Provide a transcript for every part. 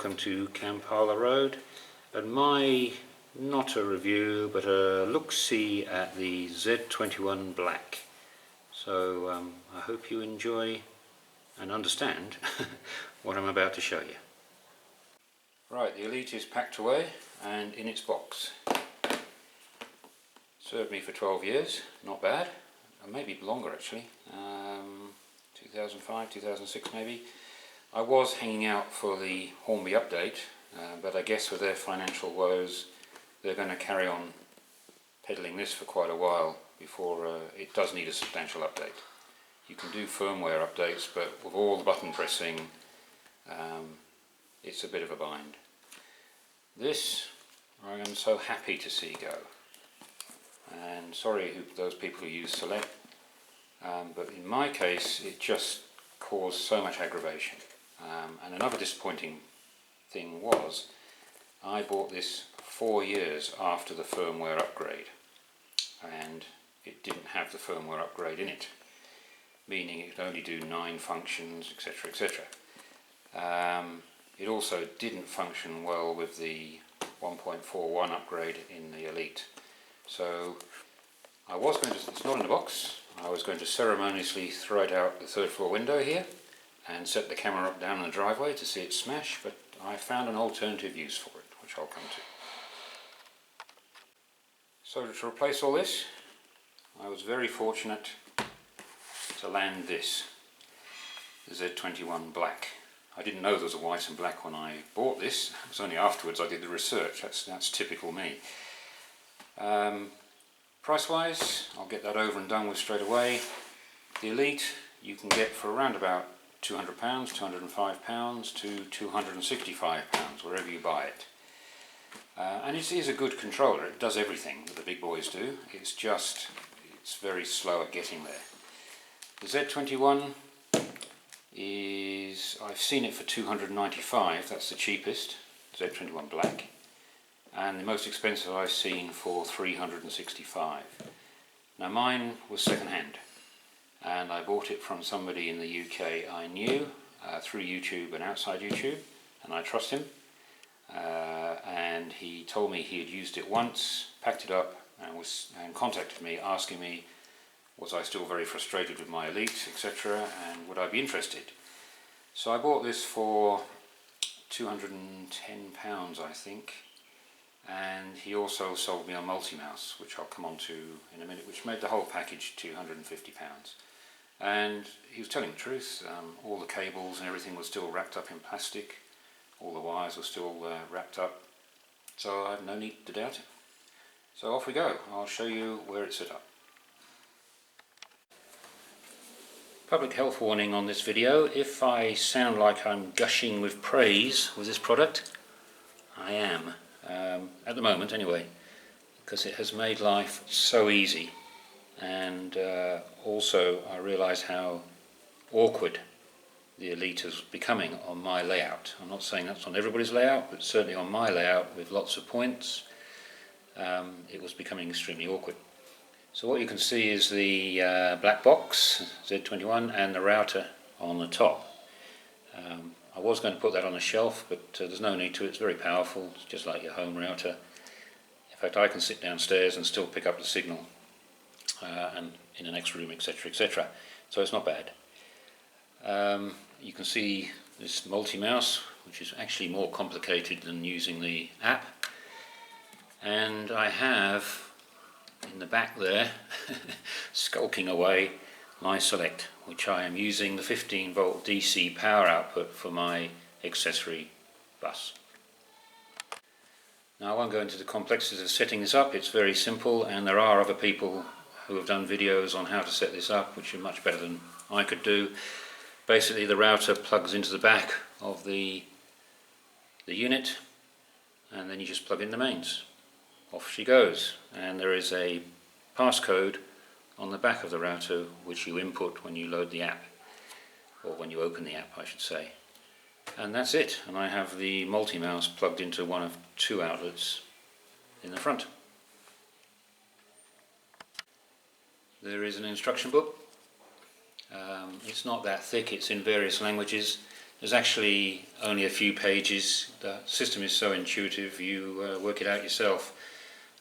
welcome to Kampala Road and my, not a review, but a look-see at the Z21 Black. So I hope you enjoy and understand what I'm about to show you. Right, the Elite is packed away and in its box. Served me for 12 years, not bad, maybe longer actually, 2005, 2006 maybe. I was hanging out for the Hornby update, but I guess with their financial woes they're going to carry on peddling this for quite a while before it does need a substantial update. You can do firmware updates, but with all the button pressing it's a bit of a bind. This I am so happy to see go, and sorry those people who use Select, but in my case it just caused so much aggravation. And another disappointing thing was I bought this 4 years after the firmware upgrade, and it didn't have the firmware upgrade in it, meaning it could only do 9 functions, etc, etc. It also didn't function well with the 1.41 upgrade in the Elite. So I was going to, it's not in the box, I was going to ceremoniously throw it out the 3rd floor window here and set the camera up down in the driveway to see it smash, but I found an alternative use for it, which I'll come to. So to replace all this, I was very fortunate to land this, the Z21 Black. I didn't know there was a white and black when I bought this. It was only afterwards I did the research. That's typical me. Price wise, I'll get that over and done with straight away. The Elite you can get for around about £200, £205 to £265, wherever you buy it. And it is a good controller. It does everything that the big boys do. It's very slow at getting there. The Z21 is, I've seen it for £295, that's the cheapest, Z21 Black, and the most expensive I've seen for £365. Now mine was second hand, and I bought it from somebody in the UK I knew through YouTube and outside YouTube, and I trust him, and he told me he had used it once, packed it up and contacted me asking me was I still very frustrated with my Elite, etc, and would I be interested. So I bought this for £210 I think, and he also sold me a multi-mouse, which I'll come on to in a minute, which made the whole package £250. And he was telling the truth. All the cables and everything was still wrapped up in plastic, all the wires were still wrapped up, so I have no need to doubt him. So off we go. I'll show you where it's set up. Public health warning on this video: if I sound like I'm gushing with praise with this product, I am, at the moment anyway, because it has made life so easy, and also I realise how awkward the Elite is becoming on my layout. I'm not saying that's on everybody's layout, but certainly on my layout with lots of points, it was becoming extremely awkward. So what you can see is the black box, Z21, and the router on the top. I was going to put that on a shelf, but there's no need to. It's very powerful. It's just like your home router. In fact, I can sit downstairs and still pick up the signal and in the next room, etc, etc. So it's not bad. You can see this multi-mouse, which is actually more complicated than using the app. And I have in the back there, skulking away, my Select, which I am using the 15 volt DC power output for my accessory bus. Now I won't go into the complexities of setting this up. It's very simple, and there are other people who have done videos on how to set this up, which are much better than I could do. Basically the router plugs into the back of the unit, and then you just plug in the mains. Off she goes, and there is a passcode on the back of the router which you input when you load the app, or when you open the app I should say, and that's it. And I have the multi-mouse plugged into one of 2 outlets in the front. There is an instruction book. It's not that thick, it's in various languages. There's actually only a few pages. The system is so intuitive, you work it out yourself.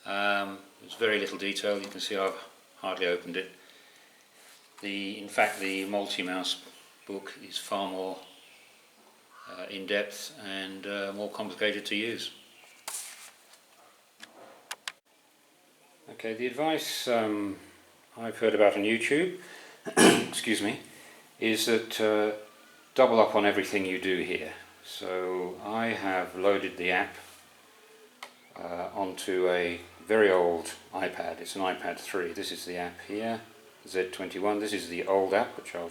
There's very little detail. You can see I've hardly opened it. In fact, the multi-mouse book is far more in-depth and more complicated to use. Okay, the advice I've heard about on YouTube excuse me, is that double up on everything you do here. So I have loaded the app onto a very old iPad. It's an iPad 3. This is the app here, Z21. This is the old app, which I'll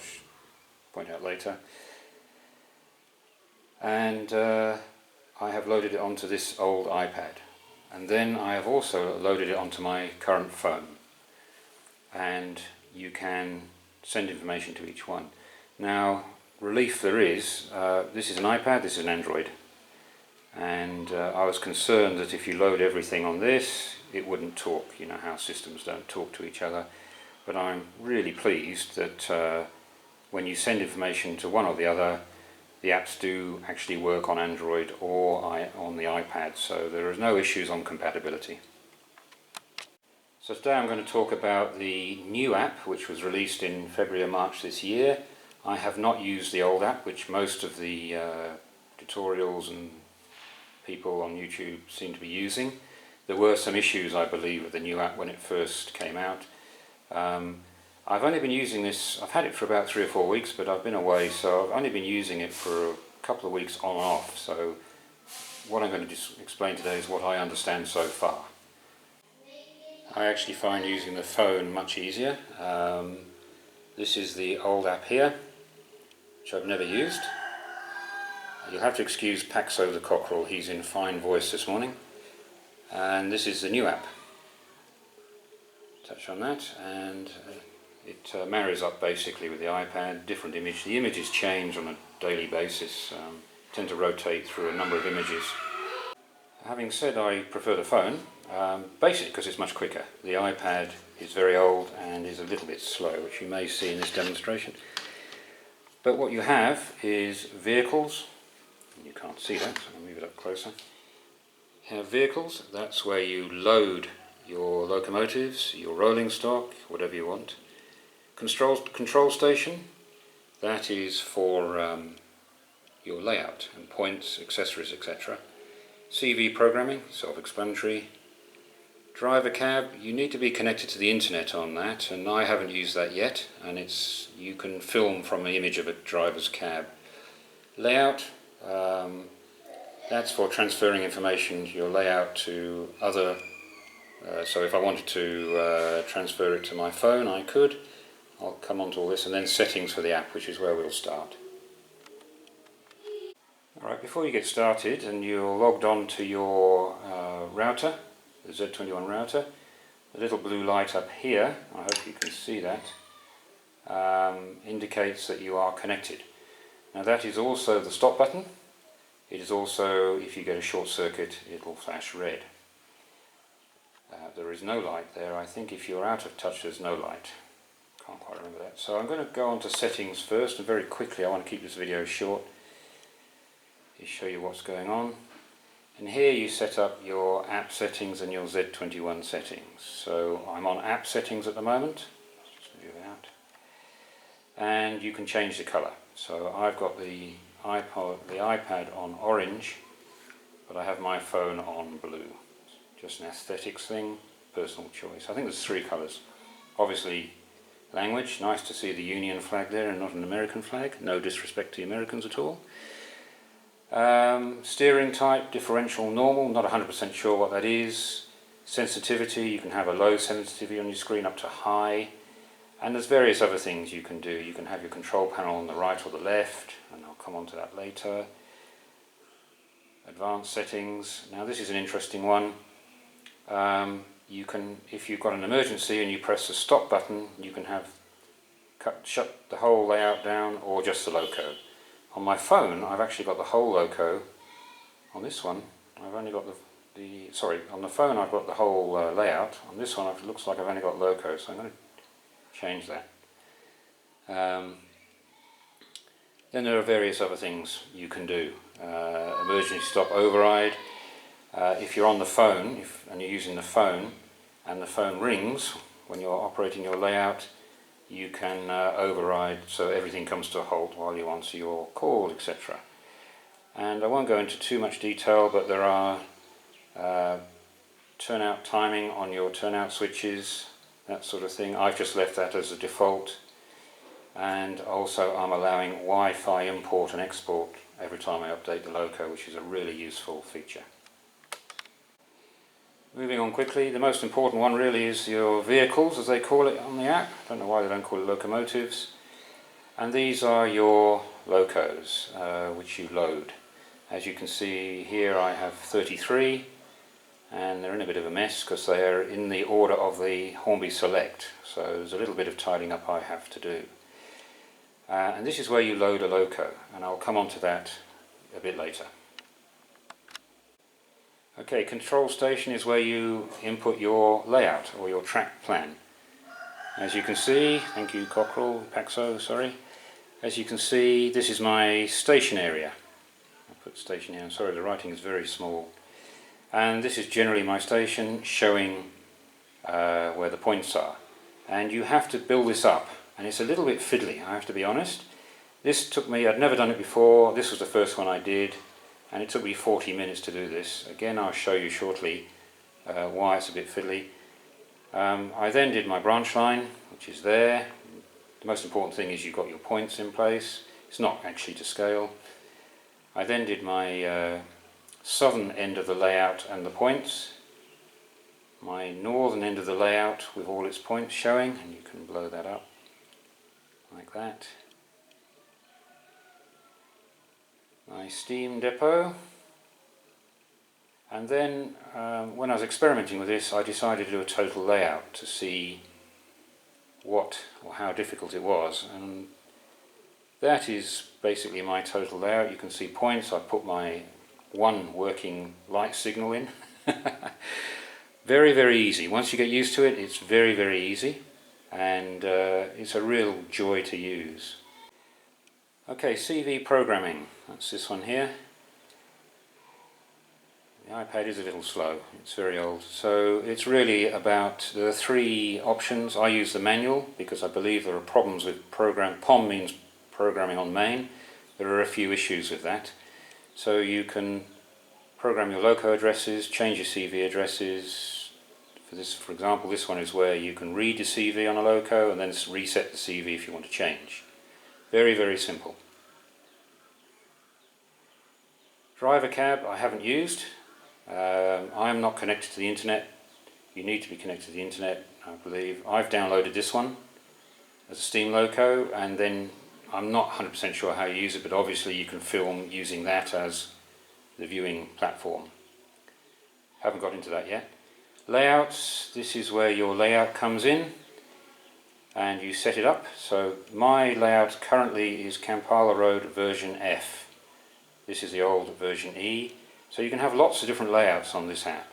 point out later. And I have loaded it onto this old iPad. And then I have also loaded it onto my current phone. And you can send information to each one. Now, relief there is, this is an iPad, this is an Android. And I was concerned that if you load everything on this, it wouldn't talk. You know how systems don't talk to each other. But I'm really pleased that when you send information to one or the other, the apps do actually work on Android or on the iPad, so there is no issues on compatibility. So today I'm going to talk about the new app, which was released in February or March this year. I have not used the old app, which most of the tutorials and people on YouTube seem to be using. There were some issues, I believe, with the new app when it first came out. I've only been using this, I've had it for about 3 or 4 weeks, but I've been away, so I've only been using it for a couple of weeks on and off. So what I'm going to just explain today is what I understand so far. I actually find using the phone much easier. This is the old app here, which I've never used. You'll have to excuse Paxo the cockerel, he's in fine voice this morning. And this is the new app. Touch on that and it marries up basically with the iPad, different image. The images change on a daily basis, tend to rotate through a number of images. Having said I prefer the phone, basically because it's much quicker. The iPad is very old and is a little bit slow, which you may see in this demonstration. But what you have is vehicles. You can't see that, so I'll move it up closer. You have vehicles, that's where you load your locomotives, your rolling stock, whatever you want. Control station, that is for your layout and points, accessories, etc. CV programming, self-explanatory. Driver cab, you need to be connected to the internet on that, and I haven't used that yet, and you can film from an image of a driver's cab. Layout, that's for transferring information, your layout to other, so if I wanted to transfer it to my phone I could. I'll come on to all this, and then settings for the app, which is where we'll start. Alright, before you get started and you're logged on to your router, the Z21 router, the little blue light up here, I hope you can see that, indicates that you are connected. Now that is also the stop button. It is also, if you get a short circuit, it will flash red. There is no light there. I think if you're out of touch there's no light. Can't quite remember that. So I'm going to go on to settings first, and very quickly, I want to keep this video short, to show you what's going on. And here you set up your app settings and your Z21 settings. So I'm on app settings at the moment. Just move it out. And you can change the colour. So I've got the iPad on orange, but I have my phone on blue. Just an aesthetics thing, personal choice. I think there's 3 colours. Obviously language, nice to see the Union flag there and not an American flag. No disrespect to the Americans at all. Steering type, differential, normal, not 100% sure what that is. Sensitivity, you can have a low sensitivity on your screen up to high. And there's various other things you can do. You can have your control panel on the right or the left, and I'll come on to that later. Advanced settings, now this is an interesting one. You can, if you've got an emergency and you press the stop button, you can have shut the whole layout down or just the loco. On my phone I've actually got the whole loco. On this one I've only got on the phone I've got the whole layout. On this one it looks like I've only got loco, so I'm going to change that. Then there are various other things you can do. Emergency stop override. If you're on the phone and you're using the phone and the phone rings when you're operating your layout, you can override so everything comes to a halt while you answer your call, etc. And I won't go into too much detail, but there are turnout timing on your turnout switches, that sort of thing. I've just left that as a default, and also I'm allowing Wi-Fi import and export every time I update the loco, which is a really useful feature. Moving on quickly, the most important one really is your vehicles, as they call it on the app. I don't know why they don't call it locomotives. And these are your locos, which you load. As you can see here, I have 33, and they're in a bit of a mess because they are in the order of the Hornby Select, so there's a little bit of tidying up I have to do. And this is where you load a loco, and I'll come on to that a bit later. Okay, control station is where you input your layout or your track plan. As you can see, thank you Cockerell, Paxo, sorry. As you can see, this is my station area. I'll put station here, I'm sorry the writing is very small. And this is generally my station showing where the points are. And you have to build this up, and it's a little bit fiddly, I have to be honest. This took me, I'd never done it before, this was the first one I did, and it took me 40 minutes to do this. Again, I'll show you shortly why it's a bit fiddly. I then did my branch line, which is there. The most important thing is you've got your points in place. It's not actually to scale. I then did my southern end of the layout and the points. My northern end of the layout with all its points showing, and you can blow that up like that. My steam depot, and then when I was experimenting with this, I decided to do a total layout to see what or how difficult it was, and that is basically my total layout. You can see points. I put my one working light signal in. Very, very easy. Once you get used to it, it's very, very easy, and it's a real joy to use. Okay, CV programming, that's this one here. The iPad is a little slow, it's very old. So it's really about, there are three options. I use the manual because I believe there are problems with POM means programming on main. There are a few issues with that. So you can program your loco addresses, change your CV addresses. For example, this one is where you can read the CV on a loco and then reset the CV if you want to change. Very, very simple. Driver cab I haven't used. I'm not connected to the internet. You need to be connected to the internet, I believe. I've downloaded this one as a Steam loco, and then I'm not 100% sure how you use it, but obviously you can film using that as the viewing platform. Haven't got into that yet. Layouts, this is where your layout comes in and you set it up. So my layout currently is Kampala Road version F. This is the old version E. So you can have lots of different layouts on this app.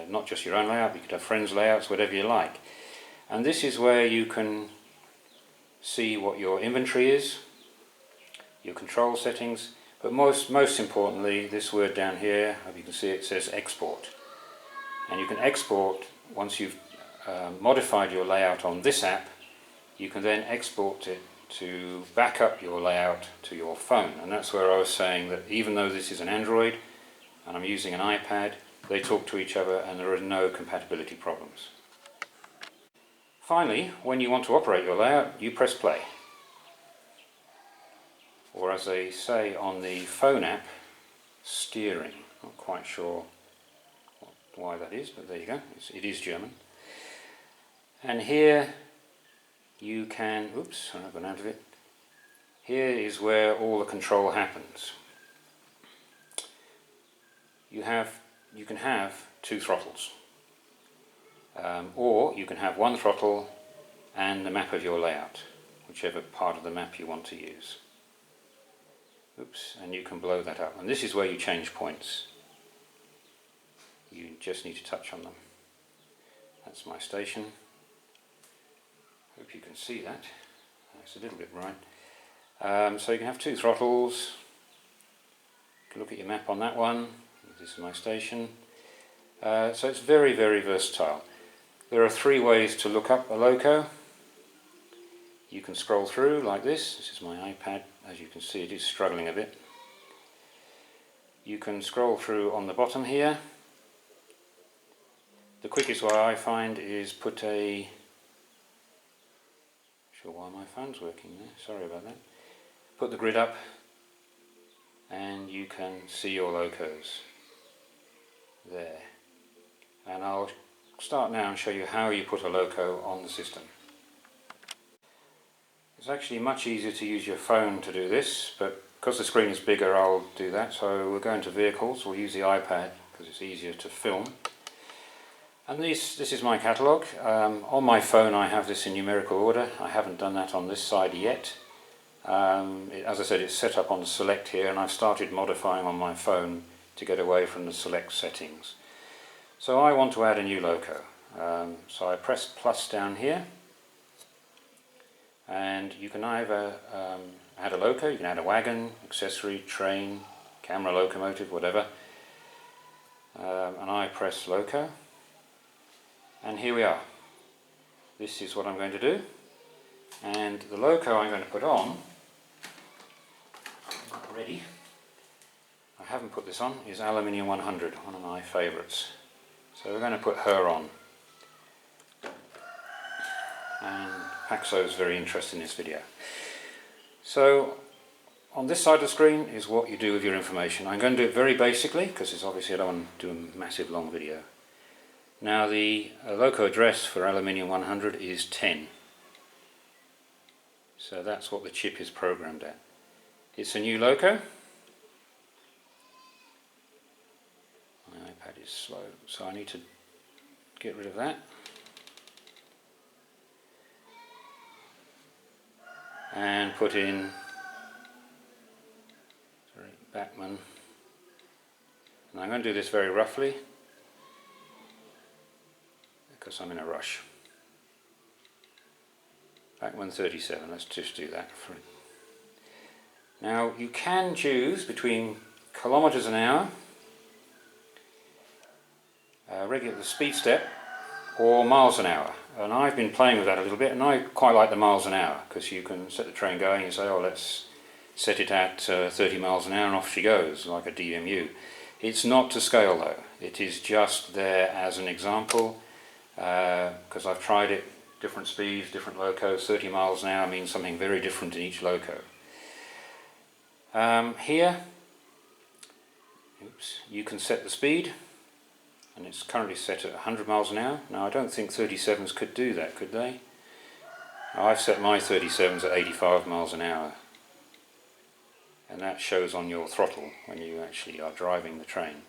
Not just your own layout, you could have friends' layouts, whatever you like. And this is where you can see what your inventory is, your control settings, but most importantly, this word down here, hope you can see it, says export. And you can export, once you've modified your layout on this app, you can then export it to back up your layout to your phone. And that's where I was saying that even though this is an Android and I'm using an iPad, they talk to each other and there are no compatibility problems. Finally, when you want to operate your layout, you press play. Or as they say on the phone app, steering. Not quite sure why that is, but there you go, it is German. And here you can, oops, I've gone out of it. Here is where all the control happens. You can have two throttles, or you can have one throttle and the map of your layout, whichever part of the map you want to use. Oops, and you can blow that up. And this is where you change points. You just need to touch on them. That's my station. Hope you can see that. It's a little bit bright. So you can have two throttles. You can look at your map on that one. This is my station. So it's very, very versatile. There are three ways to look up a loco. You can scroll through like this. This is my iPad. As you can see, it is struggling a bit. You can scroll through on the bottom here. The quickest way I find is put a... Not sure why my phone's working there, sorry about that. Put the grid up and you can see your locos there. And I'll start now and show you how you put a loco on the system. It's actually much easier to use your phone to do this, but because the screen is bigger I'll do that. So we'll go into vehicles, we'll use the iPad because it's easier to film. And this is my catalogue. On my phone I have this in numerical order. I haven't done that on this side yet. As I said, it's set up on select here, and I've started modifying on my phone to get away from the select settings. So I want to add a new loco. So I press plus down here, and you can either add a loco, you can add a wagon, accessory, train, camera, locomotive, whatever. And I press loco, and here we are. This is what I'm going to do, and the loco I'm going to put on, not ready, I haven't put this on, is Aluminium 100, one of my favourites. So we're going to put her on. And Paxo is very interested in this video. So on this side of the screen is what you do with your information. I'm going to do it very basically because it's obviously I don't want to do a massive long video. Now the loco address for Aluminium 100 is 10. So that's what the chip is programmed at. It's a new loco. My iPad is slow, so I need to get rid of that. And put in Bachmann. And I'm going to do this very roughly because I'm in a rush. Bachmann 37, let's just do that. Now you can choose between kilometers an hour, regular speed step, or miles an hour. And I've been playing with that a little bit, and I quite like the miles an hour because you can set the train going and say, oh, let's set it at 30 miles an hour, and off she goes like a DMU. It's not to scale though, it is just there as an example because I've tried it, different speeds, different locos. 30 miles an hour means something very different in each loco. Here, you can set the speed, and it's currently set at 100 miles an hour. Now I don't think 37s could do that, could they? Now, I've set my 37s at 85 miles an hour, and that shows on your throttle when you actually are driving the train.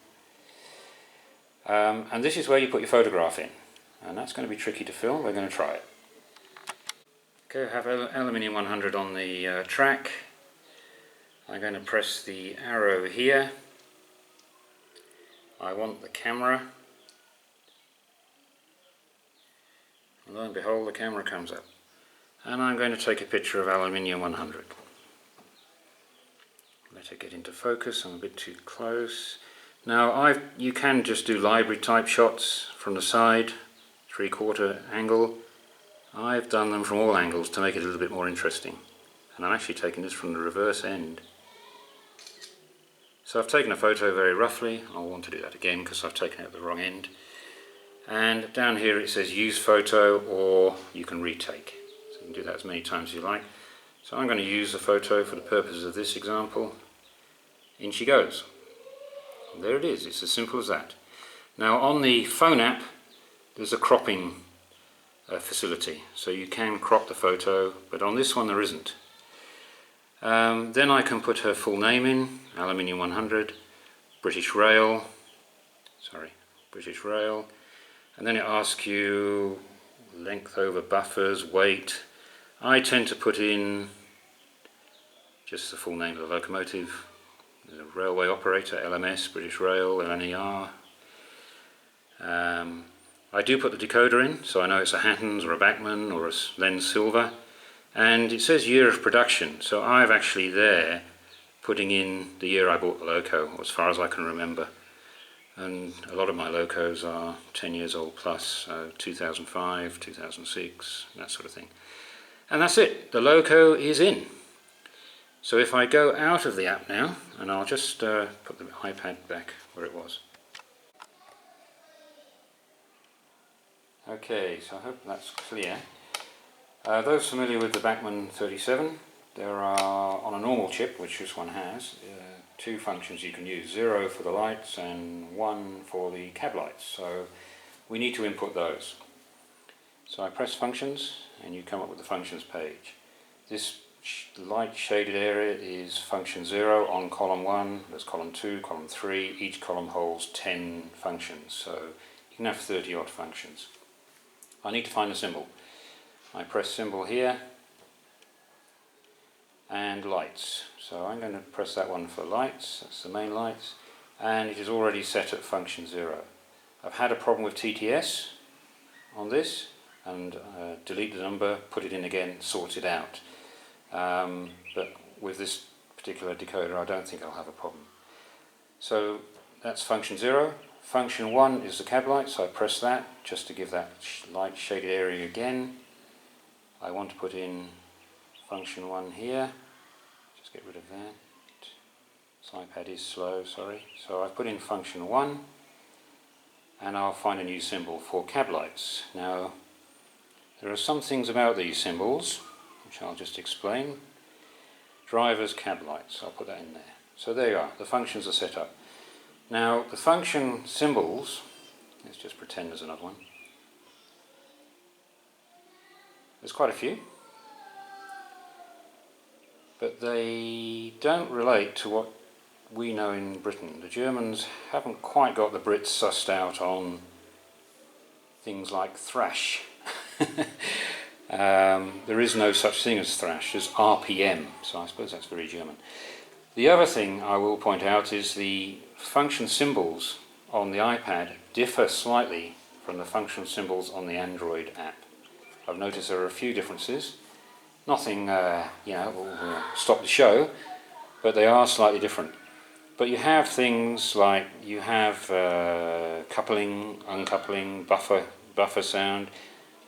And this is where you put your photograph in, and that's going to be tricky to film. We're going to try it. Okay, I have Aluminium 100 on the track. I'm going to press the arrow here. I want the camera. And lo and behold, the camera comes up. And I'm going to take a picture of Aluminium 100. Let it get into focus, I'm a bit too close. Now you can just do library type shots from the side, 3/4 angle. I've done them from all angles to make it a little bit more interesting. And I'm actually taking this from the reverse end. So I've taken a photo very roughly. I'll want to do that again because I've taken it at the wrong end. And down here it says use photo, or you can retake. So you can do that as many times as you like. So I'm going to use the photo for the purposes of this example. In she goes. And there it is, it's as simple as that. Now on the phone app there's a cropping facility, so you can crop the photo, but on this one there isn't. Then I can put her full name in, Aluminium 100, British Rail, and then it asks you length over buffers, weight. I tend to put in just the full name of the locomotive, the railway operator, LMS, British Rail, LNER. I do put the decoder in, so I know it's a Hattons or a Bachmann or a lens silver, and it says year of production, so I've actually there putting in the year I bought the loco, as far as I can remember. And a lot of my locos are 10 years old plus, so 2005, 2006, that sort of thing. And that's it, the loco is in. So if I go out of the app now, and I'll just put the iPad back where it was. Okay, so I hope that's clear. Those familiar with the Bachmann 37, there are, on a normal chip, which this one has, two functions you can use, 0 for the lights and 1 for the cab lights. So we need to input those. So I press functions and you come up with the functions page. This light shaded area is function 0 on column 1, there's column 2, column 3, each column holds 10 functions, so you can have 30 odd functions. I need to find a symbol. I press symbol here and lights. So I'm going to press that one for lights, that's the main lights, and it is already set at function 0. I've had a problem with TTS on this, and delete the number, put it in again, sort it out. But with this particular decoder I don't think I'll have a problem. So that's function 0. Function 1 is the cab light, so I press that just to give that light shaded area again. I want to put in function 1 here, just get rid of that. This iPad is slow, sorry. So I've put in function 1 and I'll find a new symbol for cab lights. Now there are some things about these symbols which I'll just explain. Drivers, cab lights, I'll put that in there. So there you are, the functions are set up. Now the function symbols, let's just pretend there's another one. There's quite a few, but they don't relate to what we know in Britain. The Germans haven't quite got the Brits sussed out on things like thrash. There is no such thing as thrash, there's RPM, so I suppose that's very German. The other thing I will point out is the function symbols on the iPad differ slightly from the function symbols on the Android app. I've noticed there are a few differences. Nothing, will stop the show, but they are slightly different. But you have things like, you have coupling, uncoupling, buffer sound,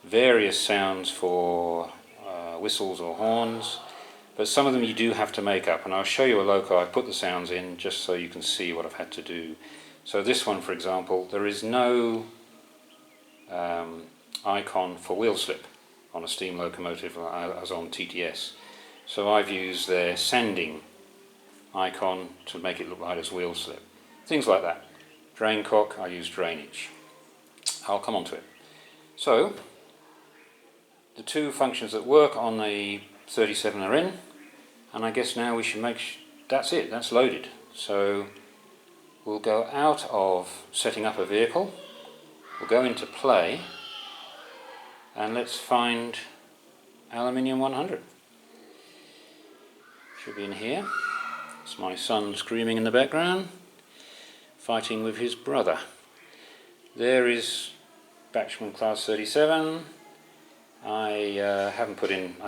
various sounds for whistles or horns, but some of them you do have to make up, and I'll show you a loco. I put the sounds in just so you can see what I've had to do. So this one, for example, there is no icon for wheel slip on a steam locomotive as on TTS. So I've used their sanding icon to make it look like it's wheel slip. Things like that. Drain cock, I use drainage. I'll come on to it. So the two functions that work on the 37 are in, and I guess now we should that's it, that's loaded. So we'll go out of setting up a vehicle, we'll go into play, and let's find Aluminium 100. Should be in here. It's my son screaming in the background, fighting with his brother. There is Bachmann Class 37. I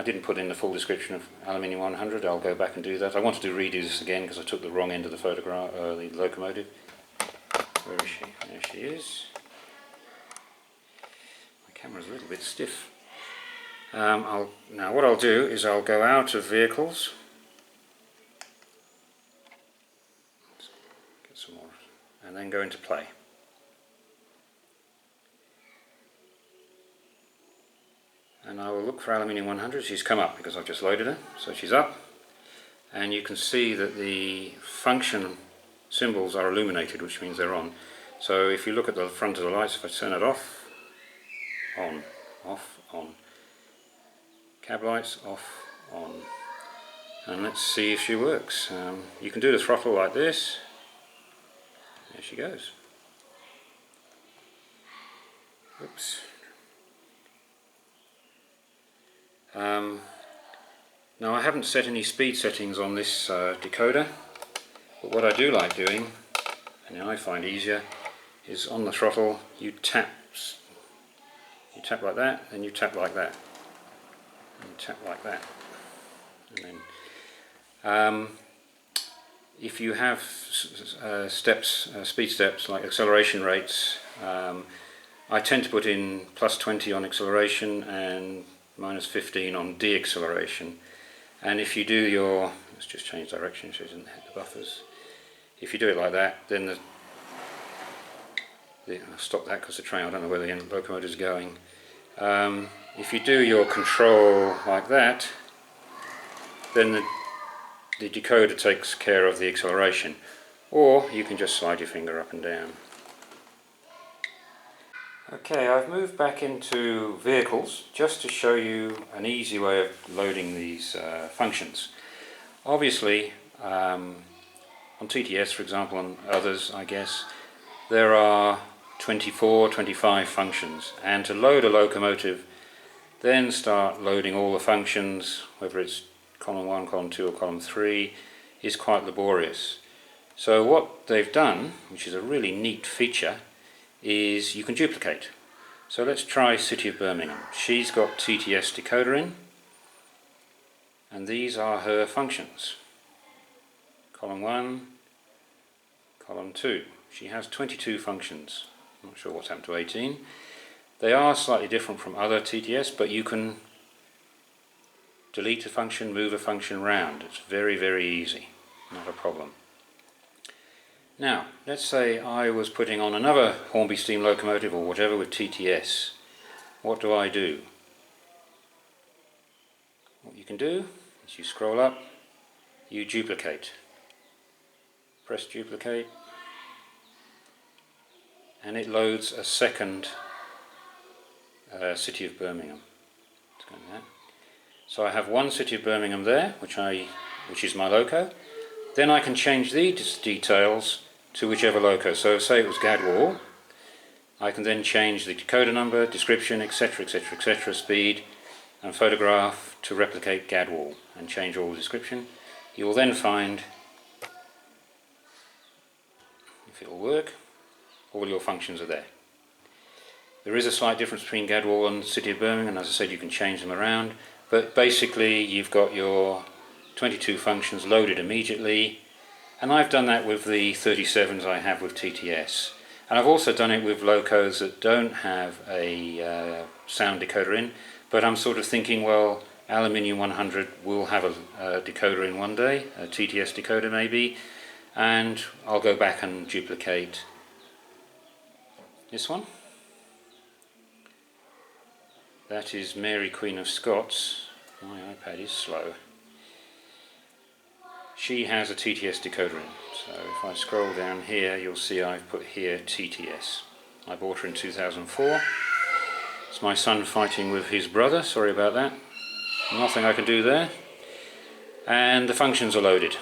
didn't put in the full description of Aluminium 100. I'll go back and do that. I wanted to redo this again because I took the wrong end of the photograph, the locomotive. Where is she? There she is. My camera's a little bit stiff. Now what I'll do is I'll go out of vehicles. Let's get some more, and then go into play. And I will look for Aluminium 100. She's come up because I've just loaded her, so she's up, and you can see that the function symbols are illuminated, which means they're on. So if you look at the front of the lights, if I turn it off, on, off, on, cab lights, off, on, and let's see if she works. You can do the throttle like this. There she goes. Oops. Now I haven't set any speed settings on this decoder, but what I do like doing, and I find easier, is on the throttle you tap like that, and you tap like that, and tap like that. And then if you have speed steps like acceleration rates, I tend to put in +20 on acceleration and -15 on deacceleration. And if you do your, let's just change direction so it doesn't hit the buffers. If you do it like that, then I'll stop that because the train, I don't know where the locomotive is going. If you do your control like that, then the decoder takes care of the acceleration, or you can just slide your finger up and down. Okay, I've moved back into vehicles just to show you an easy way of loading these functions. Obviously, on TTS, for example, and others, I guess, there are 24, 25 functions, and to load a locomotive, then start loading all the functions, whether it's column 1, column 2 or column 3, is quite laborious. So what they've done, which is a really neat feature, is you can duplicate. So let's try City of Birmingham. She's got TTS decoder in, and these are her functions. Column 1, column 2. She has 22 functions. I'm not sure what's happened to 18. They are slightly different from other TTS, but you can delete a function, move a function around. It's very, very easy, not a problem. Now, let's say I was putting on another Hornby steam locomotive or whatever with TTS. What do? What you can do is you scroll up, you duplicate. Press duplicate, and it loads a second City of Birmingham. Let's go to that. So I have one City of Birmingham there, which is my loco. Then I can change these details to whichever loco. So say it was Gadwall, I can then change the decoder number, description, etc, etc, etc, speed and photograph to replicate Gadwall and change all the description. You will then find, if it will work, all your functions are there. There is a slight difference between Gadwall and City of Birmingham, and as I said, you can change them around, but basically you've got your 22 functions loaded immediately, and I've done that with the 37s I have with TTS. And I've also done it with locos that don't have a sound decoder in, but I'm sort of thinking, well, Aluminium 100 will have a decoder in one day, a TTS decoder maybe, and I'll go back and duplicate this one. That is Mary Queen of Scots. My iPad is slow. She has a TTS decoder in, so if I scroll down here you'll see I've put here TTS. I bought her in 2004. It's my son fighting with his brother, sorry about that. Nothing I can do there. And the functions are loaded.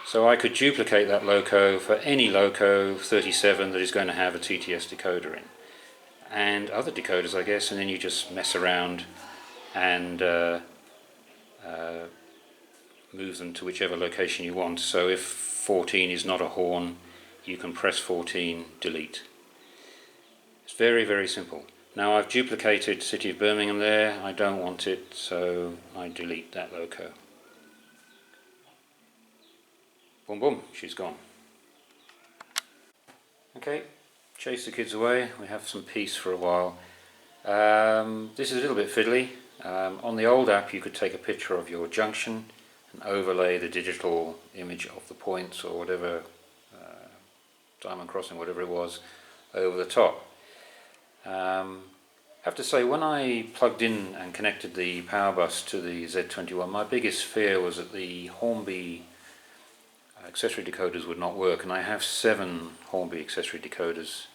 So I could duplicate that loco for any loco 37 that is going to have a TTS decoder in. And other decoders, I guess, and then you just mess around and move them to whichever location you want. So if 14 is not a horn, you can press 14, delete. It's very, very simple. Now I've duplicated City of Birmingham there, I don't want it, so I delete that loco. Boom boom, she's gone. Okay, chase the kids away, we have some peace for a while. This is a little bit fiddly. On the old app you could take a picture of your junction and overlay the digital image of the points or whatever, diamond crossing, whatever it was, over the top. I have to say, when I plugged in and connected the power bus to the Z21, my biggest fear was that the Hornby accessory decoders would not work, and I have 7 Hornby accessory decoders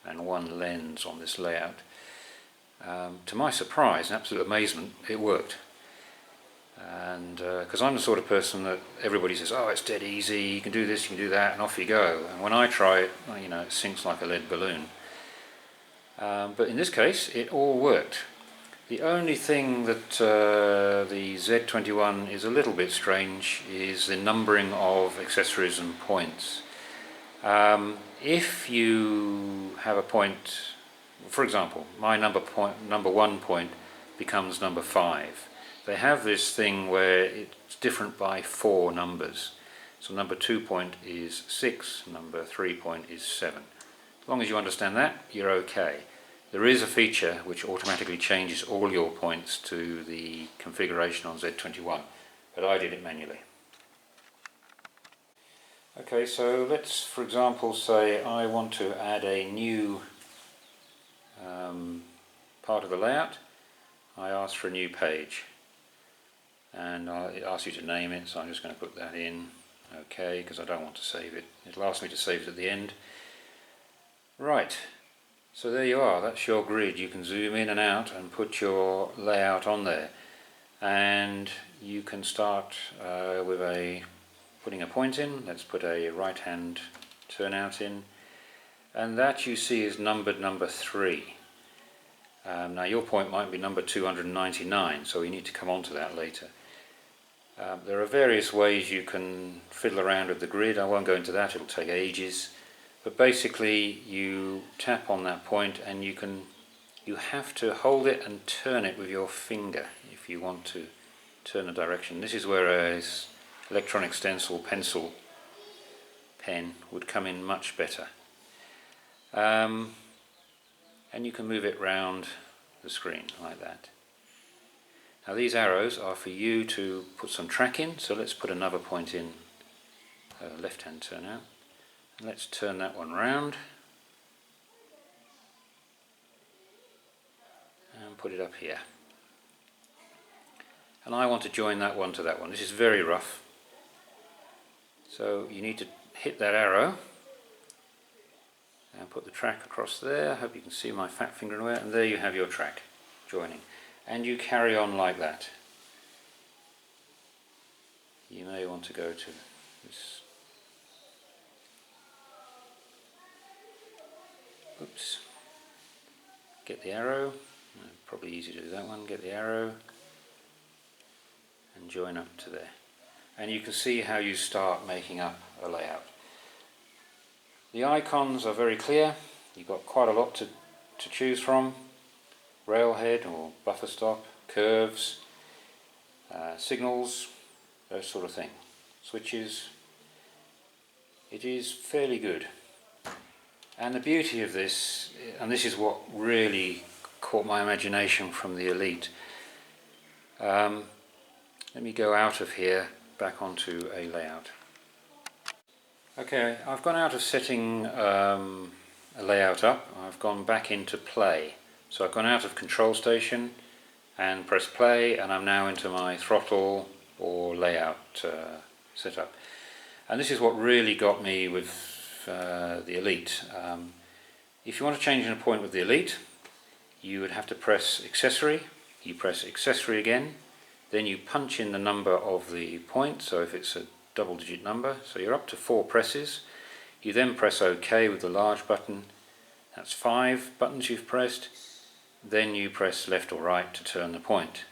and 1 lens on this layout. To my surprise and absolute amazement, it worked. And because I'm the sort of person that everybody says, oh, it's dead easy, you can do this, you can do that, and off you go. And when I try it, you know, it sinks like a lead balloon. But in this case, it all worked. The only thing that the Z21 is a little bit strange is the numbering of accessories and points. If you have a point, for example, my number 1 point becomes number 5. They have this thing where it's different by 4 numbers. So number 2 point is 6, number 3 point is 7. As long as you understand that, you're okay. There is a feature which automatically changes all your points to the configuration on Z21, but I did it manually. Okay, so let's, for example, say I want to add a new part of the layout. I ask for a new page, and it asks you to name it, so I'm just going to put that in. Okay, because I don't want to save it. It'll ask me to save it at the end. Right, so there you are. That's your grid. You can zoom in and out and put your layout on there, and you can start with putting a point in. Let's put a right hand turnout in, and that you see is numbered number 3. Now your point might be number 299, so we need to come on to that later. There are various ways you can fiddle around with the grid. I won't go into that, it'll take ages. But basically you tap on that point and you have to hold it and turn it with your finger if you want to turn the direction. This is where a electronic stencil pencil pen would come in much better. And you can move it round the screen like that. Now these arrows are for you to put some track in, so let's put another point in, left hand turnout. And let's turn that one round and put it up here. And I want to join that one to that one. This is very rough, so you need to hit that arrow and put the track across there. I hope you can see my fat finger in there, and there you have your track joining. And you carry on like that. You may want to go to this. Oops. Get the arrow. Probably easy to do that one. Get the arrow and join up to there. And you can see how you start making up a layout. The icons are very clear. You've got quite a lot to choose from. Railhead or buffer stop, curves, signals, those sort of thing. Switches. It is fairly good. And the beauty of this, and this is what really caught my imagination from the Elite. Let me go out of here, back onto a layout. Okay, I've gone out of setting a layout up. I've gone back into play. So I've gone out of control station and press play, and I'm now into my throttle or layout setup. And this is what really got me with the Elite. If you want to change a point with the Elite, you would have to press Accessory. You press Accessory again, then you punch in the number of the point, so if it's a double-digit number, so you're up to 4 presses. You then press OK with the large button. That's 5 buttons you've pressed. Then you press left or right to turn the point.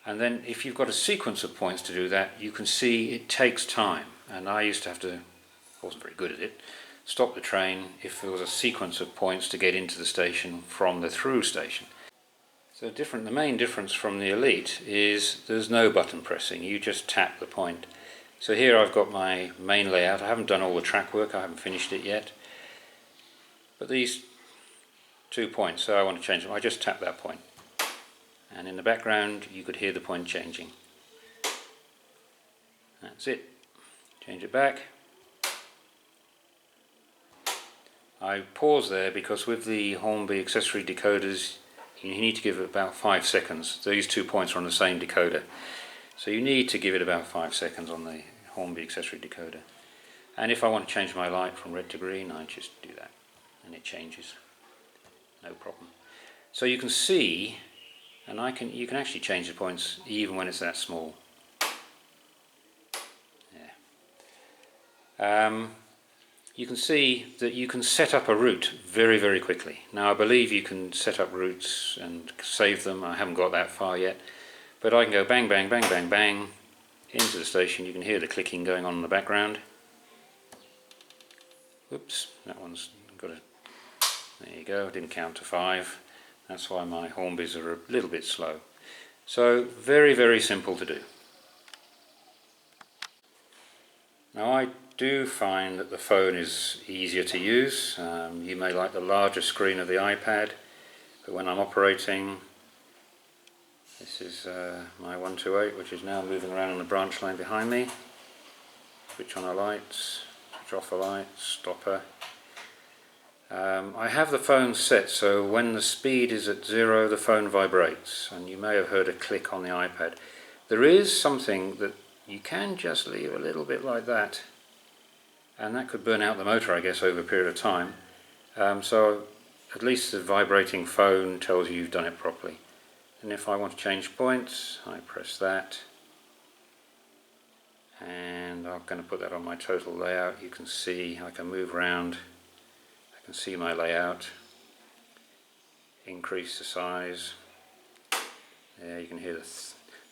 And then if you've got a sequence of points to do that, you can see it takes time. And I used to have to, I wasn't very good at it, stop the train if there was a sequence of points to get into the station from the through station. So the main difference from the Elite is there's no button pressing, you just tap the point. So here I've got my main layout. I haven't done all the track work, I haven't finished it yet. But these 2 points, so I want to change them. I just tap that point. And in the background you could hear the point changing. That's it. Change it back. I pause there because with the Hornby accessory decoders you need to give it about 5 seconds. These 2 points are on the same decoder. So you need to give it about 5 seconds on the Hornby accessory decoder. And if I want to change my light from red to green, I just do that and it changes. No problem. So you can see, and you can actually change the points even when it's that small. Yeah. You can see that you can set up a route very, very quickly. Now I believe you can set up routes and save them. I haven't got that far yet. But I can go bang, bang, bang, bang, bang into the station. You can hear the clicking going on in the background. Oops, that one's got a... There you go, didn't count to 5. That's why my Hornbys are a little bit slow. So very, very simple to do. Now I do find that the phone is easier to use. You may like the larger screen of the iPad, but when I'm operating, this is my 128, which is now moving around on the branch line behind me. Switch on the lights, switch off the lights, stopper. I have the phone set so when the speed is at 0 the phone vibrates, and you may have heard a click on the iPad. There is something that you can just leave a little bit like that, and that could burn out the motor, I guess, over a period of time. So at least the vibrating phone tells you you've done it properly. And if I want to change points, I press that, and I'm going to put that on my total layout. You can see I can move around, I can see my layout, increase the size. There you can hear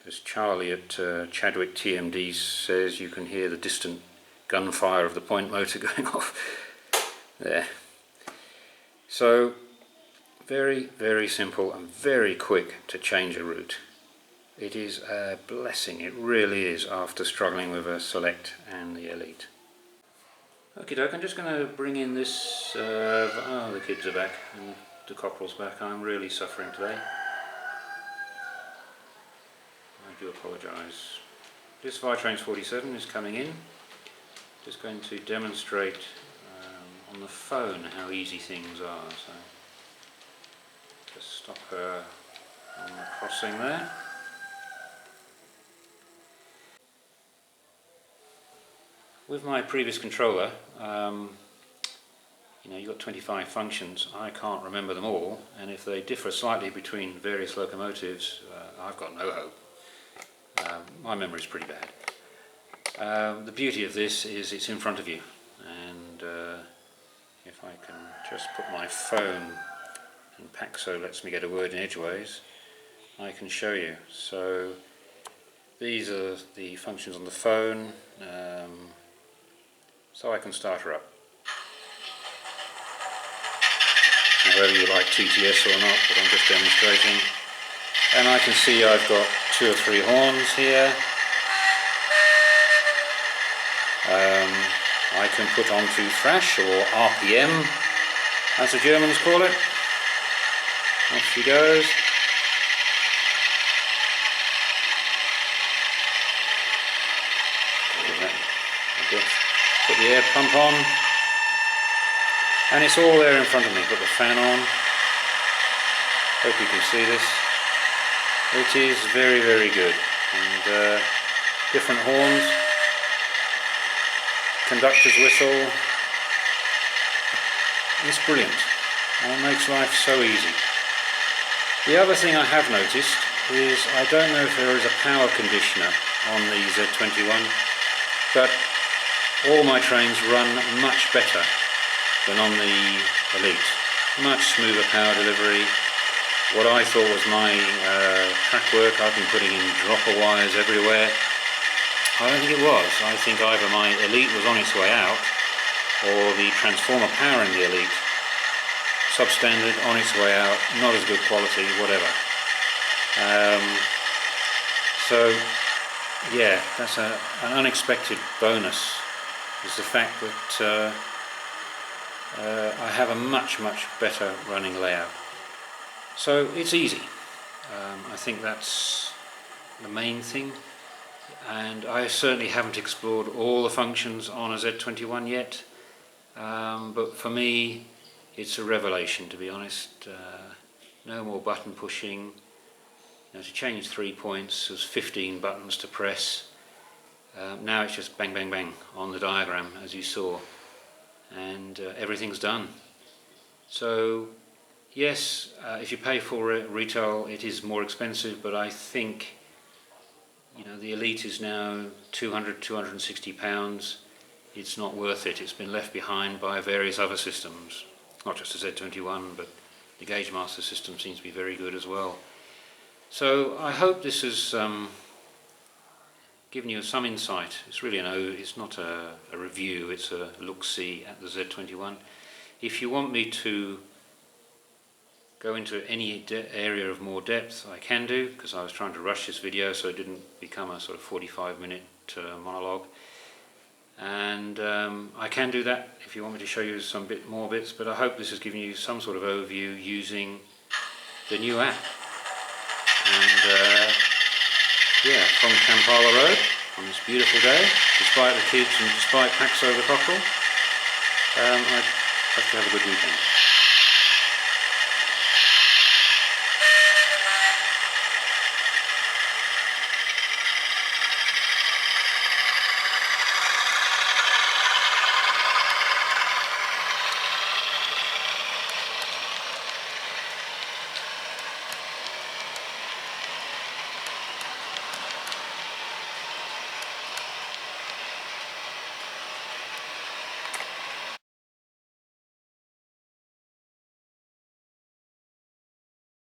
as Charlie at Chadwick TMD says, you can hear the distant gunfire of the point motor going off there. So very, very simple and very quick to change a route. It is a blessing, it really is, after struggling with a Select and the Elite. Okie doke, I'm just going to bring in this, oh, the kids are back and the cockerel's back. I'm really suffering today. I do apologise. This Vitrains 47 is coming in. Just going to demonstrate on the phone how easy things are. So just stop her on the crossing there. With my previous controller, you know, you've got 25 functions. I can't remember them all, and if they differ slightly between various locomotives, I've got no hope. My memory's pretty bad. The beauty of this is it's in front of you, and if I can just put my phone, and Paxo lets me get a word in edgeways, I can show you. So these are the functions on the phone. So I can start her up. Now, whether you like TTS or not, but I'm just demonstrating. And I can see I've got 2 or 3 horns here. I can put onto thrash or RPM, as the Germans call it. Off she goes. Put the air pump on, and it's all there in front of me. Put the fan on. Hope you can see this. It is very, very good. And different horns, conductor's whistle. It's brilliant. It makes life so easy. The other thing I have noticed is I don't know if there is a power conditioner on the Z21, but all my trains run much better than on the Elite. Much smoother power delivery. What I thought was my track work, I've been putting in dropper wires everywhere. I don't think it was. I think either my Elite was on its way out, or the transformer power in the Elite, substandard, on its way out, not as good quality, whatever. So yeah, that's an unexpected bonus, is the fact that I have a much better running layout. So it's easy. I think that's the main thing, and I certainly haven't explored all the functions on a Z21 yet, but for me it's a revelation, to be honest. No more button pushing. Now, to change 3 points, there's 15 buttons to press. Now it's just bang bang bang on the diagram, as you saw, and everything's done. So yes, if you pay for retail, it is more expensive, but I think, you know, the Elite is now £260. It's not worth it. It's been left behind by various other systems, not just the Z21, but the Gauge Master system seems to be very good as well. So I hope this has given you some insight. It's really it's not a review, it's a look-see at the Z21. If you want me to go into any area of more depth, I can do, because I was trying to rush this video so it didn't become a sort of 45-minute monologue. And I can do that if you want me to show you some more bits, but I hope this has given you some sort of overview using the new app. And yeah, from Kampala Road on this beautiful day, despite the kids and despite packs over cockerel, I hope you have a good weekend.